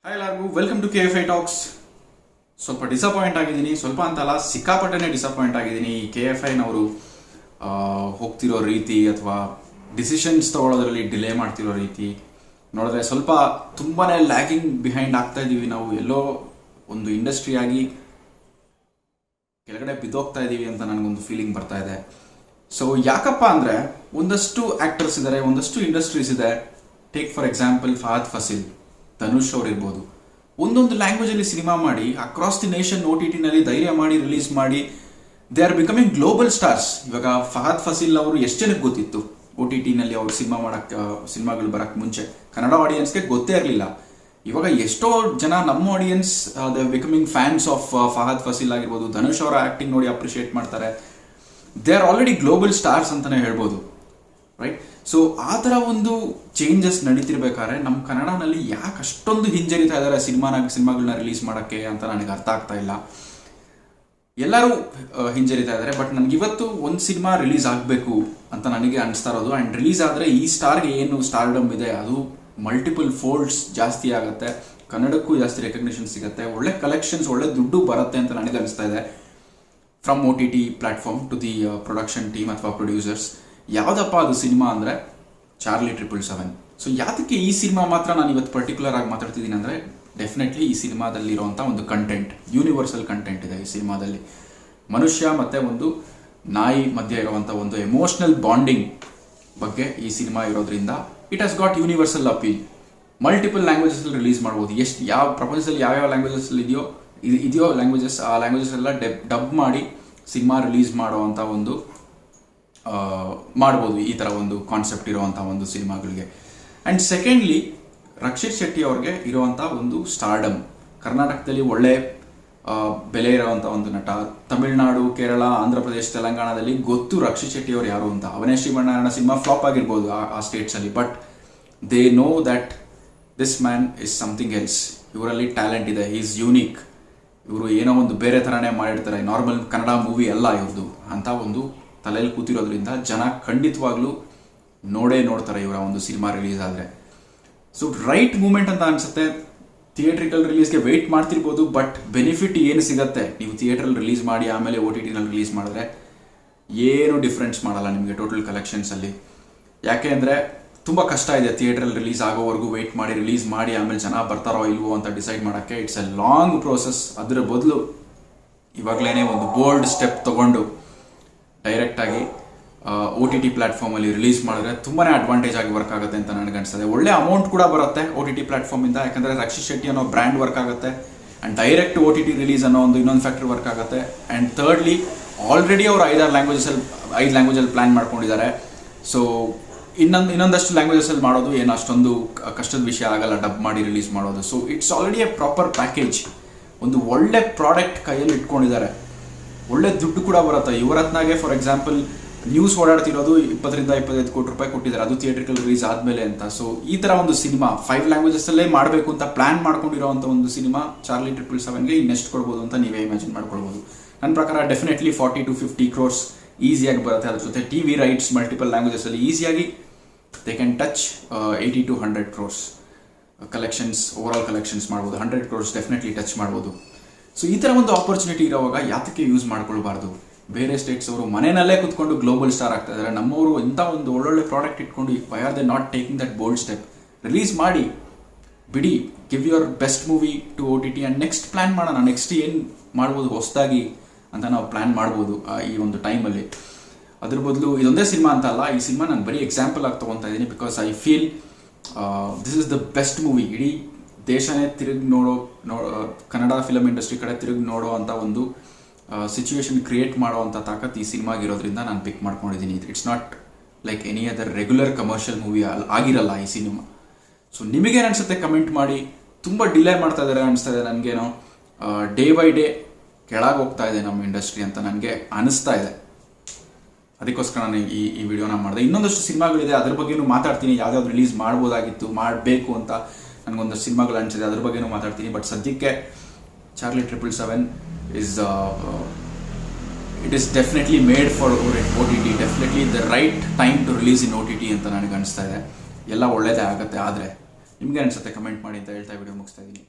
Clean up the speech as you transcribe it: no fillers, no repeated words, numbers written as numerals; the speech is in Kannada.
ಹಾಯ್ ಎಲ್ಲರಿಗೂ ವೆಲ್ಕಮ್ ಟು KFI ಟಾಕ್ಸ್. ಸ್ವಲ್ಪ ಡಿಸಪಾಯಿಂಟ್ ಆಗಿದ್ದೀನಿ, ಸ್ವಲ್ಪ ಅಂತಲ್ಲ ಸಿಕ್ಕಾಪಟ್ಟೆನೇ ಡಿಸಪಾಯಿಂಟ್ ಆಗಿದ್ದೀನಿ. ಈ KFIನವರು ಹೋಗ್ತಿರೋ ರೀತಿ ಅಥವಾ ಡಿಸಿಷನ್ಸ್ ತಗೊಳ್ಳೋದ್ರಲ್ಲಿ ಡಿಲೇ ಮಾಡ್ತಿರೋ ರೀತಿ ನೋಡಿದ್ರೆ ಸ್ವಲ್ಪ ತುಂಬಾ ಲ್ಯಾಗಿಂಗ್ ಬಿಹೈಂಡ್ ಆಗ್ತಾ ಇದ್ದೀವಿ. ನಾವು ಎಲ್ಲೋ ಒಂದು ಇಂಡಸ್ಟ್ರಿಯಾಗಿ ಕೆಳಗಡೆ ಬಿದ್ದೋಗ್ತಾ ಇದ್ದೀವಿ ಅಂತ ನನಗೊಂದು ಫೀಲಿಂಗ್ ಬರ್ತಾ ಇದೆ. ಸೊ ಯಾಕಪ್ಪ ಅಂದರೆ ಒಂದಷ್ಟು ಆ್ಯಕ್ಟರ್ಸ್ ಇದ್ದಾರೆ, ಒಂದಷ್ಟು ಇಂಡಸ್ಟ್ರೀಸ್ ಇದೆ. Take for example Fahadh Faasil, Dhanush ಅವ್ರು ಇರ್ಬೋದು. ಒಂದೊಂದು ಲ್ಯಾಂಗ್ವೇಜಲ್ಲಿ ಸಿನಿಮಾ ಮಾಡಿ ಅಕ್ರಾಸ್ ದಿ ನೇಷನ್ OTTನಲ್ಲಿ ಧೈರ್ಯ ಮಾಡಿ ರಿಲೀಸ್ ಮಾಡಿ they are becoming global stars. ಇವಾಗ ಫಹದ್ ಫಾಸಿಲ್ ಅವರು ಎಷ್ಟು ಜನಕ್ಕೆ ಗೊತ್ತಿತ್ತು OTTನಲ್ಲಿ ಅವ್ರು ಸಿನಿಮಾಗಳು ಬರೋಕ್ಕೆ ಮುಂಚೆ? ಕನ್ನಡ ಆಡಿಯನ್ಸ್ಗೆ ಗೊತ್ತೇ ಇರಲಿಲ್ಲ. ಇವಾಗ ಎಷ್ಟೋ ಜನ ನಮ್ಮ audience the becoming fans of Fahadh Faasil ಆಗಿರ್ಬೋದು, ಧನುಷ್ ಅವರ ಆ್ಯಕ್ಟಿಂಗ್ ನೋಡಿ ಅಪ್ರಿಷಿಯೇಟ್ ಮಾಡ್ತಾರೆ. They are already global stars ಅಂತಲೇ ಹೇಳ್ಬೋದು, ರೈಟ್? ಸೊ ಆ ಥರ ಒಂದು ಚೇಂಜಸ್ ನಡೀತಿರ್ಬೇಕಾದ್ರೆ ನಮ್ಮ ಕನ್ನಡನಲ್ಲಿ ಯಾಕೆ ಅಷ್ಟೊಂದು ಹಿಂಜರಿತಾ ಇದ್ದಾರೆ ಸಿನಿಮಾಗಳನ್ನ ರಿಲೀಸ್ ಮಾಡೋಕ್ಕೆ ಅಂತ ನನಗೆ ಅರ್ಥ ಆಗ್ತಾ ಇಲ್ಲ. ಎಲ್ಲರೂ ಹಿಂಜರಿತಾ ಇದ್ದಾರೆ, ಬಟ್ ನನಗಿವತ್ತು ಒಂದು ಸಿನಿಮಾ ರಿಲೀಸ್ ಆಗಬೇಕು ಅಂತ ನನಗೆ ಅನಿಸ್ತಾ ಇರೋದು. ಆ್ಯಂಡ್ ರಿಲೀಸ್ ಆದರೆ ಈ ಸ್ಟಾರ್ಗೆ ಏನು ಸ್ಟಾರ್ಡಮ್ ಇದೆ ಅದು ಮಲ್ಟಿಪಲ್ ಫೋಲ್ಡ್ಸ್ ಜಾಸ್ತಿ ಆಗುತ್ತೆ, ಕನ್ನಡಕ್ಕೂ ಜಾಸ್ತಿ ರೆಕಗ್ನಿಷನ್ ಸಿಗುತ್ತೆ, ಒಳ್ಳೆ ಕಲೆಕ್ಷನ್ಸ್, ಒಳ್ಳೆ ದುಡ್ಡು ಬರುತ್ತೆ ಅಂತ ನನಗೆ ಅನಿಸ್ತಾ ಇದೆ. From OTT platform to the production team ಅಥವಾ ಪ್ರೊಡ್ಯೂಸರ್ಸ್. ಯಾವುದಪ್ಪ ಅದು ಸಿನಿಮಾ ಅಂದರೆ ಚಾರ್ಲಿ 777. ಸೊ ಯಾತಕ್ಕೆ ಈ ಸಿನಿಮಾ ಮಾತ್ರ ನಾನು ಇವತ್ತು ಪರ್ಟಿಕ್ಯುಲರ್ ಆಗಿ ಮಾತಾಡ್ತಿದ್ದೀನಿ ಅಂದರೆ ಡೆಫಿನೆಟ್ಲಿ ಈ ಸಿನಿಮಾದಲ್ಲಿರುವಂಥ ಒಂದು ಕಂಟೆಂಟ್, ಯೂನಿವರ್ಸಲ್ ಕಂಟೆಂಟ್ ಇದೆ ಈ ಸಿನಿಮಾದಲ್ಲಿ. ಮನುಷ್ಯ ಮತ್ತು ಒಂದು ನಾಯಿ ಮಧ್ಯೆ ಇರುವಂಥ ಒಂದು ಎಮೋಷ್ನಲ್ ಬಾಂಡಿಂಗ್ ಬಗ್ಗೆ ಈ ಸಿನಿಮಾ ಇರೋದ್ರಿಂದ it has got universal appeal. Multiple ಲ್ಯಾಂಗ್ವೇಜಸಲ್ಲಿ ರಿಲೀಸ್ ಮಾಡ್ಬೋದು. ಯಾವ ಪ್ರಪಂಚದಲ್ಲಿ ಯಾವ್ಯಾವ ಲ್ಯಾಂಗ್ವೇಜಸ್ಸಲ್ಲಿ ಇದೆಯೋ ಲ್ಯಾಂಗ್ವೇಜಸ್, ಆ ಲ್ಯಾಂಗ್ವೇಜಸ್ ಎಲ್ಲ ಡಬ್ ಮಾಡಿ ಸಿನಿಮಾ ರಿಲೀಸ್ ಮಾಡುವಂಥ ಒಂದು ಮಾಡ್ಬೋದು ಈ ಥರ ಒಂದು ಕಾನ್ಸೆಪ್ಟ್ ಇರುವಂಥ ಒಂದು ಸಿನಿಮಾಗಳಿಗೆ. ಆ್ಯಂಡ್ ಸೆಕೆಂಡ್ಲಿ, ರಕ್ಷಿತ್ ಶೆಟ್ಟಿ ಅವ್ರಿಗೆ ಇರುವಂಥ ಒಂದು ಸ್ಟಾರ್ಡಮ್, ಕರ್ನಾಟಕದಲ್ಲಿ ಒಳ್ಳೆ ಬೆಲೆ ಇರುವಂಥ ಒಂದು ನಟ. ತಮಿಳುನಾಡು, ಕೇರಳ, ಆಂಧ್ರ ಪ್ರದೇಶ, ತೆಲಂಗಾಣದಲ್ಲಿ ಗೊತ್ತು ರಕ್ಷಿತ್ ಶೆಟ್ಟಿ ಅವ್ರು ಯಾರು ಅಂತ. ಅವನೇ ಶ್ರೀಮನ್ನಾರಾಯಣ ಸಿನಿಮಾ ಫ್ಲಾಪ್ ಆಗಿರ್ಬೋದು ಆ ಸ್ಟೇಟ್ಸಲ್ಲಿ, but they know that this man is something else. ಇವರಲ್ಲಿ ಟ್ಯಾಲೆಂಟ್ ಇದೆ, ಈಸ್ ಯೂನಿಕ್. ಇವರು ಏನೋ ಒಂದು ಬೇರೆ ಥರನೇ ಮಾಡಿರ್ತಾರೆ, ನಾರ್ಮಲ್ ಕನ್ನಡ ಮೂವಿ ಅಲ್ಲ ಇವ್ರದ್ದು ಅಂತ ಒಂದು ತಲೆಯಲ್ಲಿ ಕೂತಿರೋದ್ರಿಂದ ಜನ ಖಂಡಿತವಾಗ್ಲೂ ನೋಡ್ತಾರೆ ಇವರ ಒಂದು ಸಿನಿಮಾ ರಿಲೀಸ್ ಆದರೆ. ಸೊ ರೈಟ್ ಮೂಮೆಂಟ್ ಅಂತ ಅನಿಸುತ್ತೆ. ಥಿಯೇಟ್ರಿಕಲ್ ರಿಲೀಸ್ಗೆ ವೆಯ್ಟ್ ಮಾಡ್ತಿರ್ಬೋದು, ಬಟ್ ಬೆನಿಫಿಟ್ ಏನು ಸಿಗುತ್ತೆ ನೀವು ಥಿಯೇಟ್ರಲ್ಲಿ ರಿಲೀಸ್ ಮಾಡಿ ಆಮೇಲೆ OTTನಲ್ಲಿ ರಿಲೀಸ್ ಮಾಡಿದ್ರೆ ಏನು ಡಿಫ್ರೆನ್ಸ್ ಮಾಡಲ್ಲ ನಿಮಗೆ ಟೋಟಲ್ ಕಲೆಕ್ಷನ್ಸಲ್ಲಿ. ಯಾಕೆ ಅಂದರೆ ತುಂಬ ಕಷ್ಟ ಇದೆ ಥಿಯೇಟ್ರಲ್ಲಿ ರಿಲೀಸ್ ಆಗೋವರೆಗೂ ವೆಯ್ಟ್ ಮಾಡಿ ರಿಲೀಸ್ ಮಾಡಿ ಆಮೇಲೆ ಜನ ಬರ್ತಾರೋ ಇಲ್ವೋ ಅಂತ ಡಿಸೈಡ್ ಮಾಡೋಕ್ಕೆ. It's A long process. ಅದರ ಬದಲು ಇವಾಗಲೇ ಒಂದು ಬೋಲ್ಡ್ ಸ್ಟೆಪ್ ತೊಗೊಂಡು ಡೈರೆಕ್ಟಾಗಿ OTT ಪ್ಲ್ಯಾಟ್ಫಾರ್ಮಲ್ಲಿ ರಿಲೀಸ್ ಮಾಡಿದ್ರೆ ತುಂಬಾ ಅಡ್ವಾಂಟೇಜ್ ಆಗಿ ವರ್ಕ್ ಆಗುತ್ತೆ ಅಂತ ನನಗೆ ಅನಿಸ್ತದೆ. ಒಳ್ಳೆ ಅಮೌಂಟ್ ಕೂಡ ಬರುತ್ತೆ OTT ಪ್ಲ್ಯಾಟ್ಫಾರ್ಮಿಂದ, ಯಾಕಂದರೆ ರಕ್ಷಿತ್ ಶೆಟ್ಟಿ ಅನ್ನೋ ಬ್ರ್ಯಾಂಡ್ ವರ್ಕ್ ಆಗುತ್ತೆ. ಆ್ಯಂಡ್ ಡೈರೆಕ್ಟ್ OTT ರಿಲೀಸ್ ಅನ್ನೋ ಇನ್ನೊಂದು ಫ್ಯಾಕ್ಟ್ರಿ ವರ್ಕ್ ಆಗುತ್ತೆ. ಆ್ಯಂಡ್ ಥರ್ಡ್ಲಿ, ಆಲ್ರೆಡಿ ಅವರು 5 ಲ್ಯಾಂಗ್ವೇಜಲ್ಲಿ ಪ್ಲ್ಯಾನ್ ಮಾಡ್ಕೊಂಡಿದ್ದಾರೆ. ಸೊ ಇನ್ನೊಂದಷ್ಟು ಲ್ಯಾಂಗ್ವೇಜಸಲ್ಲಿ ಮಾಡೋದು ಏನು ಅಷ್ಟೊಂದು ಕಷ್ಟದ ವಿಷಯ ಆಗಲ್ಲ, ಡಬ್ ಮಾಡಿ ರಿಲೀಸ್ ಮಾಡೋದು. So it's already A proper package. ಒಂದು ಒಳ್ಳೆ ಪ್ರಾಡಕ್ಟ್ ಕೈಯಲ್ಲಿ ಇಟ್ಕೊಂಡಿದ್ದಾರೆ, ಒಳ್ಳೆ ದುಡ್ಡು ಕೂಡ ಬರುತ್ತೆ. ಇವರತ್ನಾಗೆ ಫಾರ್ ಎಕ್ಸಾಂಪಲ್ ನ್ಯೂಸ್ ಓಡಾಡ್ತಿರೋದು 20 ರಿಂದ 25 ಕೋಟಿ ರೂಪಾಯಿ ಕೊಟ್ಟಿದ್ದಾರೆ, ಅದು ಥಿಯೇಟ್ರಿಕಲ್ ರಿಲೀಸ್ ಆದಮೇಲೆ ಅಂತ. ಸೊ ಈ ಥರ ಒಂದು ಸಿನಿಮಾ 5 ಲ್ಯಾಂಗ್ವೇಜಸ್ಸಲ್ಲೇ ಮಾಡಬೇಕು ಅಂತ ಪ್ಲ್ಯಾನ್ ಮಾಡ್ಕೊಂಡಿರೋವಂಥ ಒಂದು ಸಿನಿಮಾ ಚಾರ್ಲಿ 777ಗೆ ಇನ್ನೆಷ್ಟು ಕೊಡ್ಬೋದು ಅಂತ ನೀವೇ ಇಮ್ಯಾಜಿನ್ ಮಾಡ್ಕೊಳ್ಬೋದು. ನನ್ನ ಪ್ರಕಾರ ಡೆಫಿನೆಟ್ಲಿ 40 to 50 crores ಈಸಿಯಾಗಿ ಬರುತ್ತೆ. ಅದ್ರ ಜೊತೆ TV ರೈಟ್ಸ್ ಮಲ್ಟಿಪಲ್ ಲ್ಯಾಂಗ್ವೇಜಸ್ಸಲ್ಲಿ ಈಸಿಯಾಗಿ they can touch 80 to 100 crores collections, overall collections ಮಾಡ್ಬೋದು. 100 crores ಡೆಫಿನೆಟ್ಲಿ ಟಚ್ ಮಾಡ್ಬೋದು. ಸೊ ಈ ಥರ ಒಂದು ಆಪರ್ಚುನಿಟಿ ಇರೋವಾಗ ಯಾತಕ್ಕೆ ಯೂಸ್ ಮಾಡ್ಕೊಳ್ಬಾರ್ದು? ಬೇರೆ ಸ್ಟೇಟ್ಸ್ ಅವರು ಮನೆಯಲ್ಲೇ ಕೂತ್ಕೊಂಡು ಗ್ಲೋಬಲ್ ಸ್ಟಾರ್ ಆಗ್ತಾ ಇದ್ದಾರೆ, ನಮ್ಮವರು ಇಂಥ ಒಂದು ಒಳ್ಳೊಳ್ಳೆ ಪ್ರಾಡಕ್ಟ್ ಇಟ್ಕೊಂಡು why are they not taking that bold step? Release ಮಾಡಿ ಬಿಡಿ, give your best movie to OTT and next plan ಮಾಡೋಣ. ನೆಕ್ಸ್ಟ್ ಏನು ಮಾಡ್ಬೋದು ಹೊಸದಾಗಿ ಅಂತ ನಾವು ಪ್ಲ್ಯಾನ್ ಮಾಡ್ಬೋದು ಈ ಒಂದು ಟೈಮಲ್ಲಿ. ಅದ್ರ ಬದಲು ಇದೊಂದೇ ಸಿನಿಮಾ ಅಂತ ಅಲ್ಲ, ಈ ಸಿನಿಮಾ ನಾನು ಬರೀ ಎಕ್ಸಾಂಪಲ್ ಆಗಿ ತೊಗೊತಾ ಇದ್ದೀನಿ. Because I feel this is the best movie. ಇಡೀ ದೇಶನೇ ತಿರುಗಿ ಕನ್ನಡ ಫಿಲಮ್ ಇಂಡಸ್ಟ್ರಿ ಕಡೆ ತಿರುಗಿ ನೋಡೋ ಅಂಥ ಒಂದು ಸಿಚುವೇಶನ್ ಕ್ರಿಯೇಟ್ ಮಾಡೋವಂಥ ತಾಕತ್ತು ಈ ಸಿನಿಮಾಗಿರೋದ್ರಿಂದ ನಾನು ಪಿಕ್ ಮಾಡ್ಕೊಂಡಿದ್ದೀನಿ. It's not like any other regular commercial movie ಆಗಿರಲ್ಲ ಈ ಸಿನಿಮಾ. ಸೊ ನಿಮಗೇನು ಅನಿಸುತ್ತೆ ಕಮೆಂಟ್ ಮಾಡಿ. ತುಂಬ ಡಿಲೇ ಮಾಡ್ತಾ ಇದ್ದಾರೆ ಅನಿಸ್ತಾ ಇದೆ ನನಗೇನೋ. ಡೇ ಬೈ ಡೇ ಕೆಳಗೆ ಹೋಗ್ತಾ ಇದೆ ನಮ್ಮ ಇಂಡಸ್ಟ್ರಿ ಅಂತ ನನಗೆ ಅನಿಸ್ತಾ ಇದೆ. ಅದಕ್ಕೋಸ್ಕರ ನಾನು ಈ ವಿಡಿಯೋನ ಮಾಡಿದೆ. ಇನ್ನೊಂದಷ್ಟು ಸಿನಿಮಾಗಳಿದೆ, ಅದ್ರ ಬಗ್ಗೆನೂ ಮಾತಾಡ್ತೀನಿ. ಯಾವ್ದಾವ್ದು ರಿಲೀಸ್ ಮಾಡ್ಬೋದಾಗಿತ್ತು, ಮಾಡಬೇಕು ಅಂತ ನನಗೊಂದು ಸಿನಿಮಾಗಳು ಅನಿಸಿದೆ, ಅದ್ರ ಬಗ್ಗೆನೂ ಮಾತಾಡ್ತೀನಿ. ಬಟ್ ಸದ್ಯಕ್ಕೆ Charlie 777 it is definitely made for OTT, definitely the right time to release in OTT ಅಂತ ನನಗೆ ಅನಿಸ್ತಾ ಇದೆ. ಎಲ್ಲ ಒಳ್ಳೇದೇ ಆಗುತ್ತೆ. ಆದರೆ ನಿಮಗೆ ಅನಿಸುತ್ತೆ ಕಮೆಂಟ್ ಮಾಡಿ ಅಂತ ಹೇಳ್ತಾ ವಿಡಿಯೋ ಮುಗಿಸ್ತಾ ಇದ್ದೀನಿ.